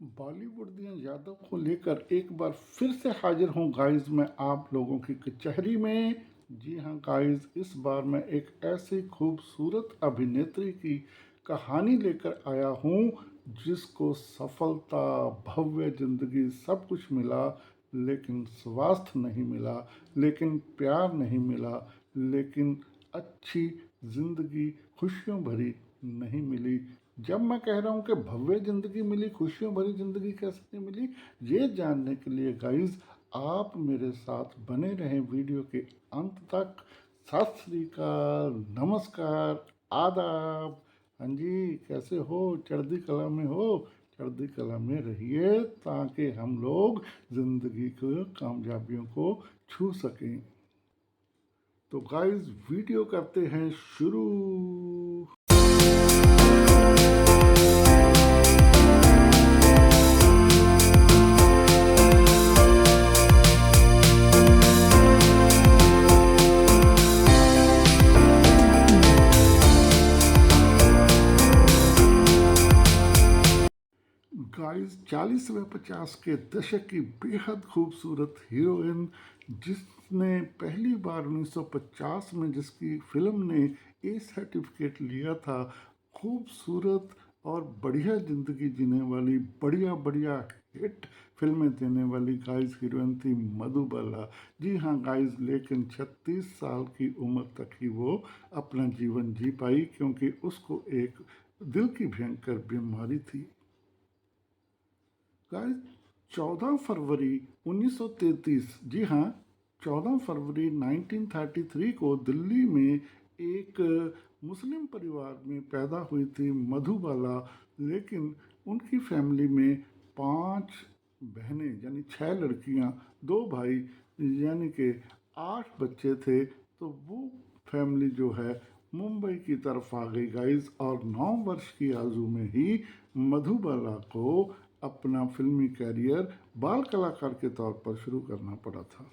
बॉलीवुड दिया यादव को लेकर एक बार फिर से हाजिर हूँ गाइस, मैं आप लोगों की कचहरी में। जी हाँ गाइस, इस बार मैं एक ऐसी खूबसूरत अभिनेत्री की कहानी लेकर आया हूँ जिसको सफलता, भव्य जिंदगी सब कुछ मिला, लेकिन स्वास्थ्य नहीं मिला, लेकिन प्यार नहीं मिला, लेकिन अच्छी जिंदगी खुशियों भरी नहीं मिली। जब मैं कह रहा हूँ कि भव्य जिंदगी मिली, खुशियों भरी जिंदगी कैसे नहीं मिली, ये जानने के लिए गाइस आप मेरे साथ बने रहें वीडियो के अंत तक। सत श्री अकाल, नमस्कार, आदाब। हाँ जी, कैसे हो? चढ़ती कला में हो? चढ़ती कला में रहिए ताकि हम लोग जिंदगी को, कामयाबियों को छू सकें। तो गाइस वीडियो करते हैं शुरू। गाइस 40 व 50 के दशक की बेहद खूबसूरत हीरोइन, जिसने पहली बार 1950 में जिसकी फिल्म ने ए सर्टिफिकेट लिया था, खूबसूरत और बढ़िया ज़िंदगी जीने वाली, बढ़िया बढ़िया हिट फिल्में देने वाली गाइस हीरोइन थी मधुबाला। जी हाँ गाइस, लेकिन 36 साल की उम्र तक ही वो अपना जीवन जी पाई, क्योंकि उसको एक दिल की भयंकर बीमारी थी। गाइस 14 फरवरी 1933, जी हाँ 14 फरवरी 1933 को दिल्ली में एक मुस्लिम परिवार में पैदा हुई थी मधुबाला। लेकिन उनकी फैमिली में 5 बहनें यानी 6 लड़कियां, 2 भाई, यानी कि 8 बच्चे थे। तो वो फैमिली जो है मुंबई की तरफ आ गई गाइस, और 9 वर्ष की आयु में ही मधुबाला को अपना फिल्मी कैरियर बाल कलाकार के तौर पर शुरू करना पड़ा था।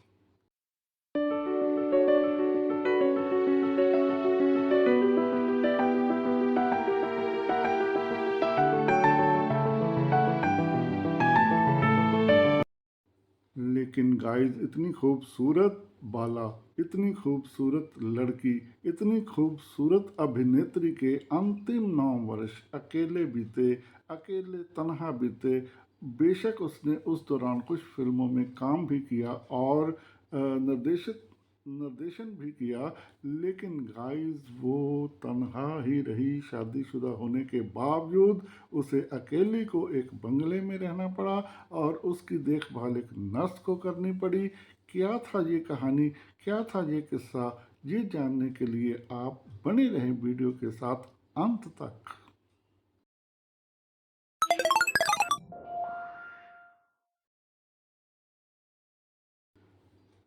लेकिन गाइस इतनी खूबसूरत बाला, इतनी खूबसूरत लड़की, इतनी खूबसूरत अभिनेत्री के अंतिम 9 वर्ष अकेले बीते, अकेले तन्हा बीते। बेशक उसने उस दौरान कुछ फिल्मों में काम भी किया और निर्देशित निर्देशन भी किया, लेकिन गाइस वो तन्हा ही रही। शादीशुदा होने के बावजूद उसे अकेली को एक बंगले में रहना पड़ा और उसकी देखभाल एक नर्स को करनी पड़ी। क्या था ये कहानी, क्या था ये किस्सा, ये जानने के लिए आप बने रहें वीडियो के साथ अंत तक।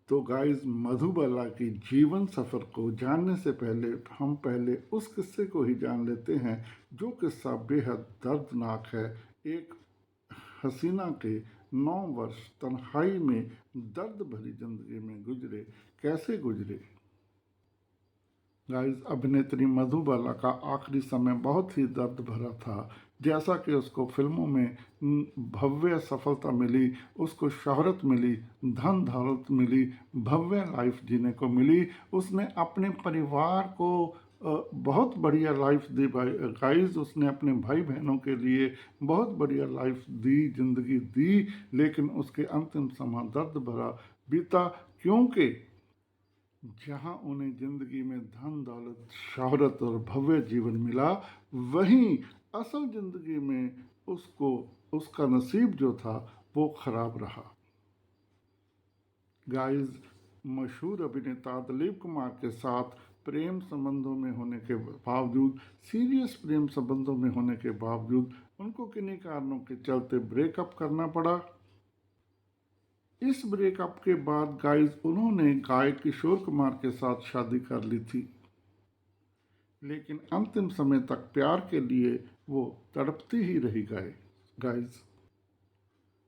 तो गाइस मधुबाला की जीवन सफ़र को जानने से पहले हम पहले उस किस्से को ही जान लेते हैं, जो किस्सा बेहद दर्दनाक है। एक हसीना के 9 वर्ष तन्हाई में दर्द भरी जिंदगी में गुजरे। कैसे गुजरे? गाइस अभिनेत्री मधुबाला का आखिरी समय बहुत ही दर्द भरा था। जैसा कि उसको फिल्मों में भव्य सफलता मिली, उसको शोहरत मिली, धन दौलत मिली, भव्य लाइफ जीने को मिली, उसने अपने परिवार को बहुत बढ़िया लाइफ दी। भाई गाइस, उसने अपने भाई बहनों के लिए बहुत बढ़िया लाइफ दी, जिंदगी दी, लेकिन उसके अंतिम समय दर्द भरा बीता, क्योंकि जहां उन्हें जिंदगी में धन दौलत, शोहरत और भव्य जीवन मिला, वहीं असल जिंदगी में उसको उसका नसीब जो था वो खराब रहा। गाइस मशहूर अभिनेता दिलीप कुमार के साथ प्रेम संबंधों में होने के बावजूद, सीरियस प्रेम संबंधों में होने के बावजूद, उनको किन्हीं कारणों के चलते ब्रेकअप करना पड़ा। इस ब्रेकअप के बाद गाइस उन्होंने गायक किशोर कुमार के साथ शादी कर ली थी, लेकिन अंतिम समय तक प्यार के लिए वो तड़पती ही रही गाइस।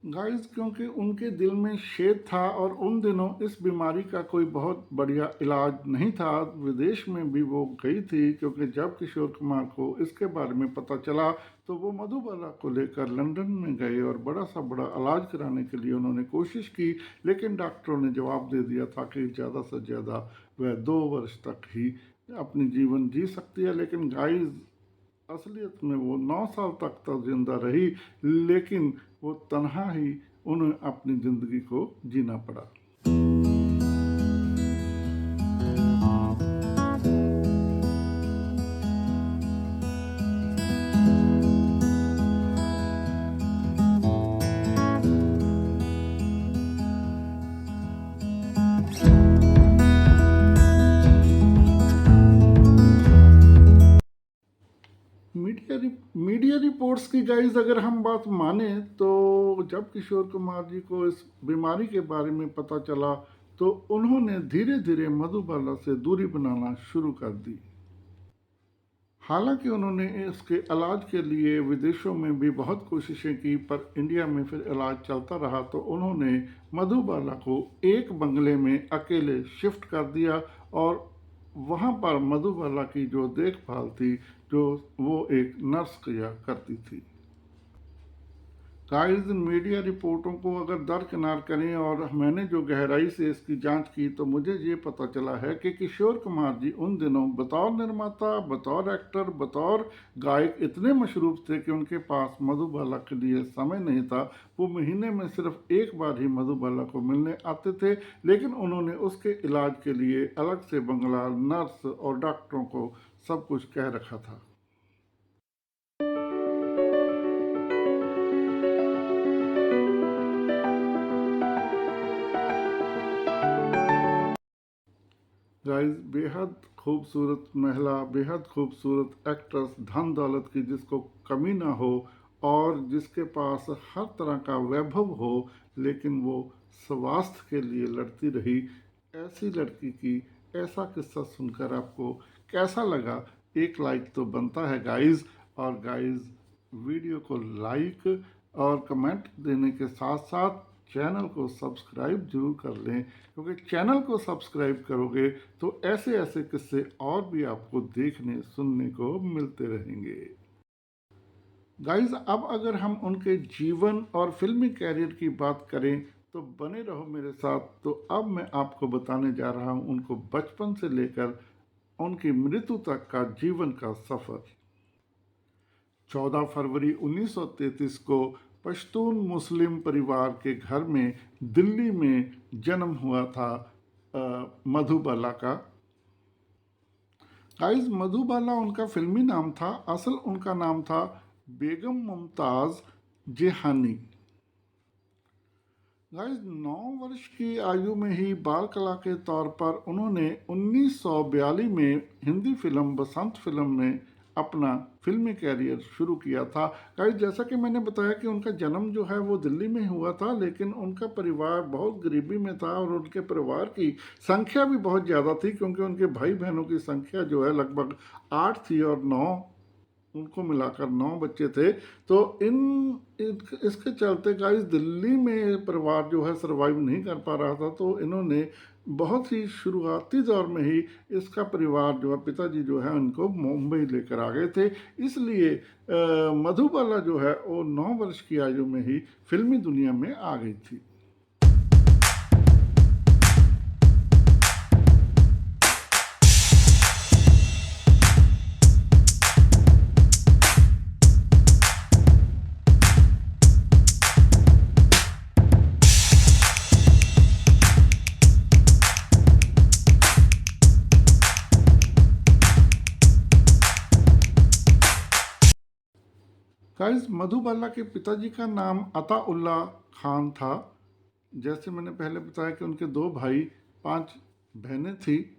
गाइस, क्योंकि उनके दिल में शेद था और उन दिनों इस बीमारी का कोई बहुत बढ़िया इलाज नहीं था। विदेश में भी वो गई थी, क्योंकि जब किशोर कुमार को इसके बारे में पता चला तो वो मधुबाला को लेकर लंदन में गए और बड़ा सा बड़ा इलाज कराने के लिए उन्होंने कोशिश की, लेकिन डॉक्टरों ने जवाब दे दिया था कि ज़्यादा से ज़्यादा वह 2 वर्ष तक ही अपनी जीवन जी सकती है। लेकिन गाइस, असलियत में वो 9 साल तक तो जिंदा रही, लेकिन वो तन्हा ही उन्हें अपनी ज़िंदगी को जीना पड़ा। मीडिया रिपोर्ट्स की गाइस अगर हम बात माने तो जब किशोर कुमार जी को इस बीमारी के बारे में पता चला तो उन्होंने धीरे धीरे मधुबाला से दूरी बनाना शुरू कर दी। हालांकि उन्होंने इसके इलाज के लिए विदेशों में भी बहुत कोशिशें की, पर इंडिया में फिर इलाज चलता रहा तो उन्होंने मधुबाला को एक बंगले में अकेले शिफ्ट कर दिया और वहाँ पर मधुबाला की जो देखभाल थी, जो वो एक नर्स किया करती थी। गाइस, मीडिया रिपोर्टों को अगर दरकिनार करें और मैंने जो गहराई से इसकी जांच की तो मुझे ये पता चला है कि किशोर कुमार जी उन दिनों बतौर निर्माता, बतौर एक्टर, बतौर गायक इतने मशरूफ थे कि उनके पास मधुबाला के लिए समय नहीं था। वो महीने में सिर्फ एक बार ही मधुबाला को मिलने आते थे, लेकिन उन्होंने उसके इलाज के लिए अलग से बंगला, नर्स और डॉक्टरों को सब कुछ कह रखा था। गाइस, बेहद खूबसूरत महिला, बेहद खूबसूरत एक्ट्रेस, धन दौलत की जिसको कमी ना हो और जिसके पास हर तरह का वैभव हो, लेकिन वो स्वास्थ्य के लिए लड़ती रही, ऐसी लड़की की ऐसा किस्सा सुनकर आपको कैसा लगा? एक लाइक तो बनता है गाइस। और गाइस, वीडियो को लाइक और कमेंट देने के साथ साथ चैनल को सब्सक्राइब जरूर कर लें, क्योंकि चैनल को सब्सक्राइब करोगे तो ऐसे ऐसे किस्से और भी आपको देखने सुनने को मिलते रहेंगे। गाइस, अब अगर हम उनके जीवन और फिल्मी कैरियर की बात करें तो बने रहो मेरे साथ। तो अब मैं आपको बताने जा रहा हूं उनको बचपन से लेकर उनकी मृत्यु तक का जीवन का सफ़र। 14 फरवरी 1933 को पश्तून मुस्लिम परिवार के घर में दिल्ली में जन्म हुआ था मधुबाला का। गाइस, मधुबाला उनका फिल्मी नाम था, असल उनका नाम था बेगम मुमताज़ जेहानी। गाइस, 9 वर्ष की आयु में ही बाल कला के तौर पर उन्होंने 1942 में हिंदी फिल्म बसंत फिल्म में अपना फिल्मी कैरियर शुरू किया था। गाइस, जैसा कि मैंने बताया कि उनका जन्म जो है वो दिल्ली में हुआ था, लेकिन उनका परिवार बहुत गरीबी में था और उनके परिवार की संख्या भी बहुत ज़्यादा थी, क्योंकि उनके भाई बहनों की संख्या जो है लगभग 8 थी और 9, उनको मिलाकर 9 बच्चे थे। तो इसके चलते गाइस, दिल्ली में परिवार जो है सरवाइव नहीं कर पा रहा था, तो इन्होंने बहुत ही शुरुआती दौर में ही इसका परिवार जो है, पिताजी जो है, उनको मुंबई लेकर आ गए थे। इसलिए मधुबाला जो है वो 9 वर्ष की आयु में ही फिल्मी दुनिया में आ गई थी। गाइस, मधुबाला के पिताजी का नाम अताउल्ला खान था। जैसे मैंने पहले बताया कि उनके 2 भाई, 5 बहनें थी।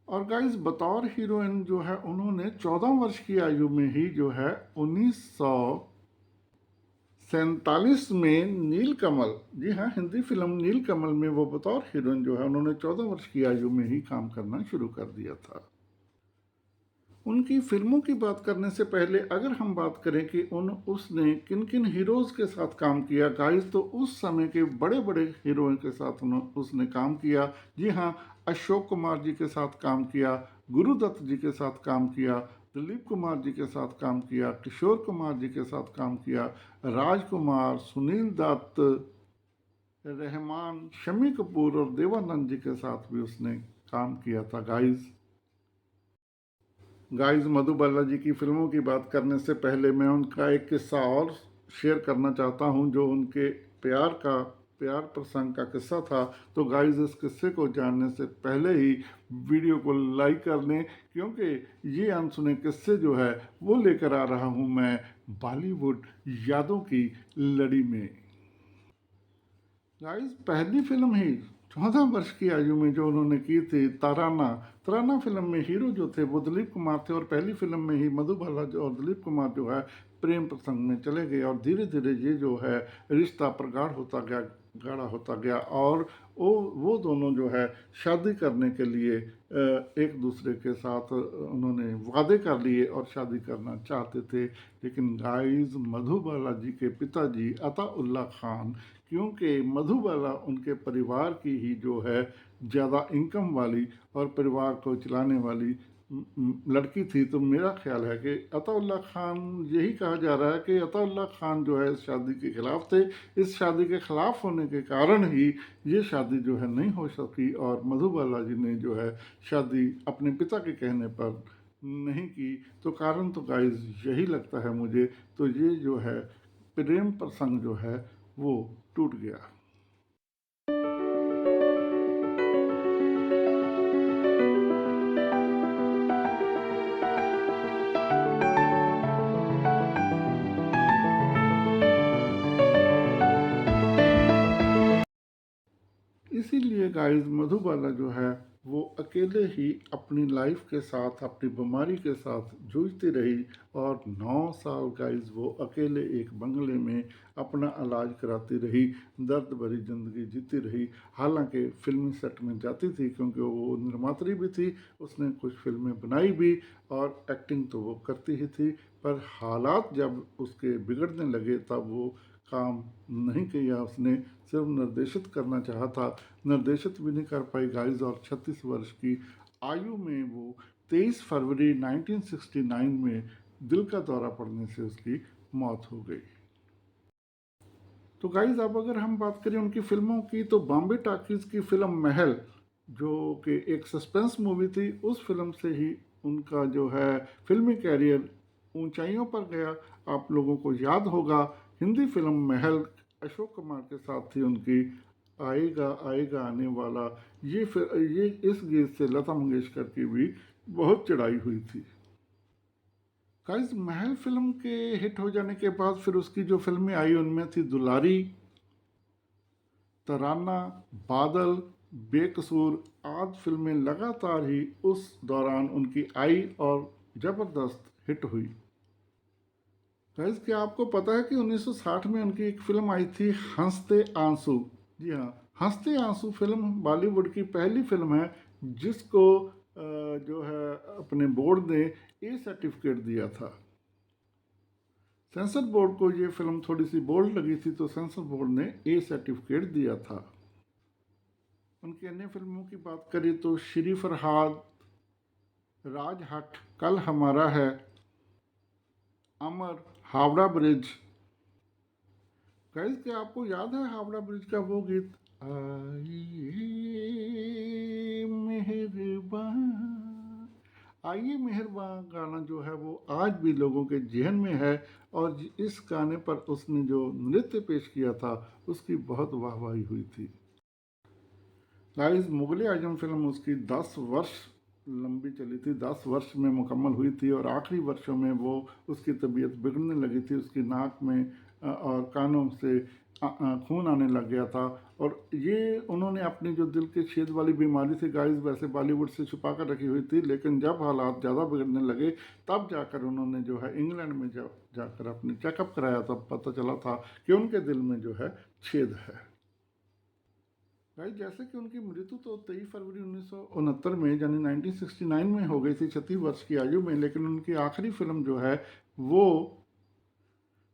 और गाइस, बतौर हीरोइन जो है उन्होंने 14 वर्ष की आयु में ही जो है 1947 में नीलकमल, जी हाँ, हिंदी फिल्म नीलकमल में वो बतौर हीरोइन जो है उन्होंने 14 वर्ष की आयु में ही काम करना शुरू कर दिया था। उनकी फ़िल्मों की बात करने से पहले अगर हम बात करें कि उसने किन किन हीरोज़ के साथ काम किया गाइस, तो उस समय के बड़े बड़े हीरोइन के साथ उसने काम किया। जी हाँ, अशोक कुमार जी के साथ काम किया, गुरुदत्त जी के साथ काम किया, दिलीप कुमार जी के साथ काम किया, किशोर कुमार जी के साथ काम किया, राजकुमार, सुनील दत्त, रहमान, शम्मी कपूर और देवानंद जी के साथ भी उसने काम किया था गाइस। गाइस, मधुबाला जी की फिल्मों की बात करने से पहले मैं उनका एक किस्सा और शेयर करना चाहता हूं, जो उनके प्यार प्रसंग का किस्सा था। तो गाइस, इस किस्से को जानने से पहले ही वीडियो को लाइक कर लें, क्योंकि ये अनसुने किस्से जो है वो लेकर आ रहा हूं मैं बॉलीवुड यादों की लड़ी में। गाइस, पहली फिल्म ही 14 वर्ष की आयु में जो उन्होंने की थी, तराना। तराना फिल्म में हीरो जो थे वो दिलीप कुमार थे, और पहली फिल्म में ही मधुबाला और दिलीप कुमार जो है प्रेम प्रसंग में चले गए, और धीरे धीरे ये जो है रिश्ता प्रगाढ़ होता गया, गाढ़ा होता गया, और वो दोनों जो है शादी करने के लिए एक दूसरे के साथ उन्होंने वादे कर लिए और शादी करना चाहते थे। लेकिन गाइस, मधुबाला जी के पिताजी अताउल्ला खान, क्योंकि मधुबाला उनके परिवार की ही जो है ज़्यादा इनकम वाली और परिवार को चलाने वाली लड़की थी, तो मेरा ख्याल है कि अताउल्ला खान, यही कहा जा रहा है कि अताउल्ला खान जो है इस शादी के खिलाफ थे। इस शादी के खिलाफ होने के कारण ही ये शादी जो है नहीं हो सकी, और मधुबाला जी ने जो है शादी अपने पिता के कहने पर नहीं की। तो कारण तो गाइस यही लगता है मुझे, तो ये जो है प्रेम प्रसंग जो है वो टूट गया। इसीलिए गाइस, मधुबाला जो है वो अकेले ही अपनी लाइफ के साथ, अपनी बीमारी के साथ जूझती रही, और 9 साल गाइस वो अकेले एक बंगले में अपना इलाज कराती रही, दर्द भरी ज़िंदगी जीती रही। हालांकि फिल्मी सेट में जाती थी, क्योंकि वो निर्मात्री भी थी, उसने कुछ फिल्में बनाई भी, और एक्टिंग तो वो करती ही थी। पर हालात जब उसके बिगड़ने लगे, तब वो काम नहीं किया उसने, सिर्फ निर्देशित करना चाहा था, निर्देशित भी नहीं कर पाई गाइस, और 36 वर्ष की आयु में वो 23 फरवरी 1969 में दिल का दौरा पड़ने से उसकी मौत हो गई। तो गाइस, अब अगर हम बात करें उनकी फिल्मों की, तो बॉम्बे टॉकीज की फिल्म महल, जो कि एक सस्पेंस मूवी थी, उस फिल्म से ही उनका जो है फिल्मी कैरियर ऊंचाइयों पर गया। आप लोगों को याद होगा, हिंदी फिल्म महल अशोक कुमार के साथ थी उनकी, आएगा आएगा आने वाला। ये इस गीत से लता मंगेशकर की भी बहुत चढ़ाई हुई थी। गाइस, महल फिल्म के हिट हो जाने के बाद फिर उसकी जो फिल्में आई उनमें थी दुलारी, तराना, बादल, बेकसूर आदि फिल्में लगातार ही उस दौरान उनकी आई और ज़बरदस्त हिट हुई। गाइस, क्या आपको पता है कि 1960 में उनकी एक फिल्म आई थी हंसते आंसू? जी हाँ, हंसते आंसू फिल्म बॉलीवुड की पहली फिल्म है जिसको जो है अपने बोर्ड ने ए सर्टिफिकेट दिया था। सेंसर बोर्ड को ये फिल्म थोड़ी सी बोल्ड लगी थी, तो सेंसर बोर्ड ने ए सर्टिफिकेट दिया था। उनकी अन्य फिल्मों की बात करें तो श्री फरहाद, राजहट, कल हमारा है, अमर, हावड़ा ब्रिज। गाइस, क्या आपको याद है हावड़ा ब्रिज का वो गीत, आइए मेहरबान, आइए मेहरबान गाना जो है वो आज भी लोगों के जहन में है, और इस गाने पर उसने जो नृत्य पेश किया था उसकी बहुत वाहवाही हुई थी। गाइस, मुगले आजम फिल्म उसकी 10 वर्ष लंबी चली थी, 10 वर्ष में मुकम्मल हुई थी, और आखिरी वर्षों में वो उसकी तबीयत बिगड़ने लगी थी, उसकी नाक में और कानों से खून आने लग गया था। और ये उन्होंने अपनी जो दिल के छेद वाली बीमारी थी गाइस, वैसे बॉलीवुड से छुपा कर रखी हुई थी, लेकिन जब हालात ज़्यादा बिगड़ने लगे तब जाकर उन्होंने जो है इंग्लैंड में जाकर अपने चेकअप कराया, तब पता चला था कि उनके दिल में जो है छेद है। गाइस जैसे कि उनकी मृत्यु तो 23 फरवरी 1969 में यानी 1969 में हो गई थी 36 वर्ष की आयु में, लेकिन उनकी आखिरी फिल्म जो है वो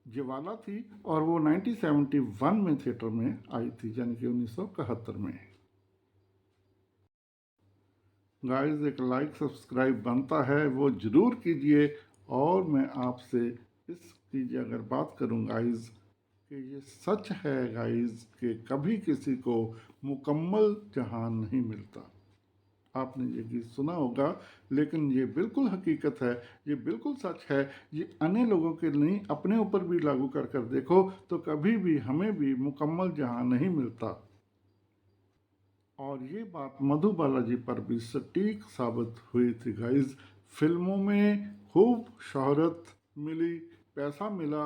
जवाला थी और वो 1971 में थिएटर में आई थी यानी कि 1971 में। गाइस एक लाइक सब्सक्राइब बनता है वो ज़रूर कीजिए। और मैं आपसे इसकी अगर बात करूं गाइस कि ये सच है गाइस कि कभी किसी को मुकम्मल जहान नहीं मिलता। आपने ये गीत सुना होगा, लेकिन ये बिल्कुल हकीकत है, ये बिल्कुल सच है। ये अन्य लोगों के नहीं अपने ऊपर भी लागू कर कर देखो तो कभी भी हमें भी मुकम्मल जहां नहीं मिलता। और ये बात मधु बालाजी पर भी सटीक साबित हुई थी गाइस। फिल्मों में खूब शोहरत मिली, पैसा मिला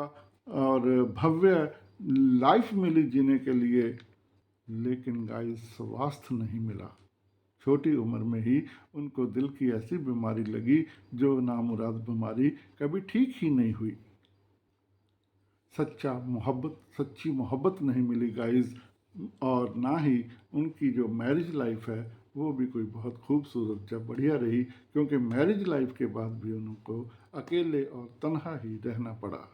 और भव्य लाइफ मिली जीने के लिए, लेकिन गाइस स्वास्थ्य नहीं मिला। छोटी उम्र में ही उनको दिल की ऐसी बीमारी लगी जो नामुराद बीमारी कभी ठीक ही नहीं हुई। सच्ची मोहब्बत नहीं मिली गाइस। और ना ही उनकी जो मैरिज लाइफ है वो भी कोई बहुत खूबसूरत या बढ़िया रही, क्योंकि मैरिज लाइफ के बाद भी उनको अकेले और तन्हा ही रहना पड़ा।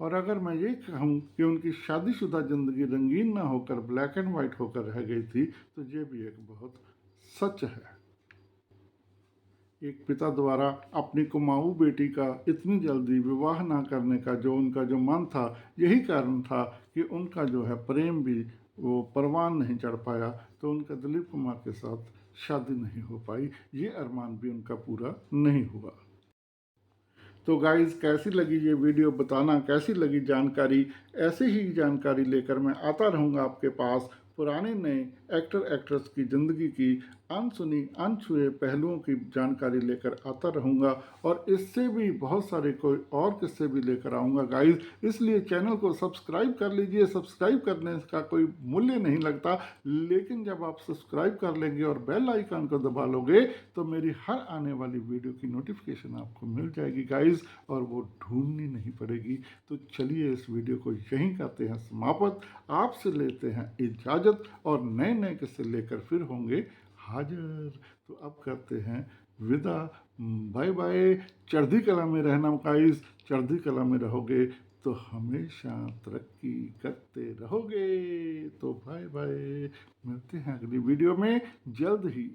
और अगर मैं ये कहूँ कि उनकी शादीशुदा ज़िंदगी रंगीन ना होकर ब्लैक एंड वाइट होकर रह गई थी तो ये भी एक बहुत सच है। एक पिता द्वारा अपनी कुमाऊ बेटी का इतनी जल्दी विवाह ना करने का जो उनका जो मन था, यही कारण था कि उनका जो है प्रेम भी वो परवान नहीं चढ़ पाया, तो उनका दिलीप कुमार के साथ शादी नहीं हो पाई, ये अरमान भी उनका पूरा नहीं हुआ। तो गाइस कैसी लगी ये वीडियो बताना, कैसी लगी जानकारी। ऐसे ही जानकारी लेकर मैं आता रहूँगा आपके पास। पुराने नए एक्टर एक्ट्रेस की ज़िंदगी की अनसुनी अनछुए पहलुओं की जानकारी लेकर आता रहूँगा और इससे भी बहुत सारे कोई और किस्से भी लेकर आऊँगा गाइस। इसलिए चैनल को सब्सक्राइब कर लीजिए। सब्सक्राइब करने का कोई मूल्य नहीं लगता, लेकिन जब आप सब्सक्राइब कर लेंगे और बेल आइकन को दबा लोगे तो मेरी हर आने वाली वीडियो की नोटिफिकेशन आपको मिल जाएगी गाइस, और वो ढूंढनी नहीं पड़ेगी। तो चलिए इस वीडियो को यहीं करते हैं समाप्त। आपसे लेते हैं इजाज़त और नए नए किस्से लेकर फिर होंगे हाजिर। तो अब करते हैं विदा। Bye bye. चढ़ती कला में रहना गाइस। चढ़ती कला में रहोगे तो हमेशा तरक्की करते रहोगे। तो बाय बाय। मिलते हैं अगली वीडियो में जल्द ही।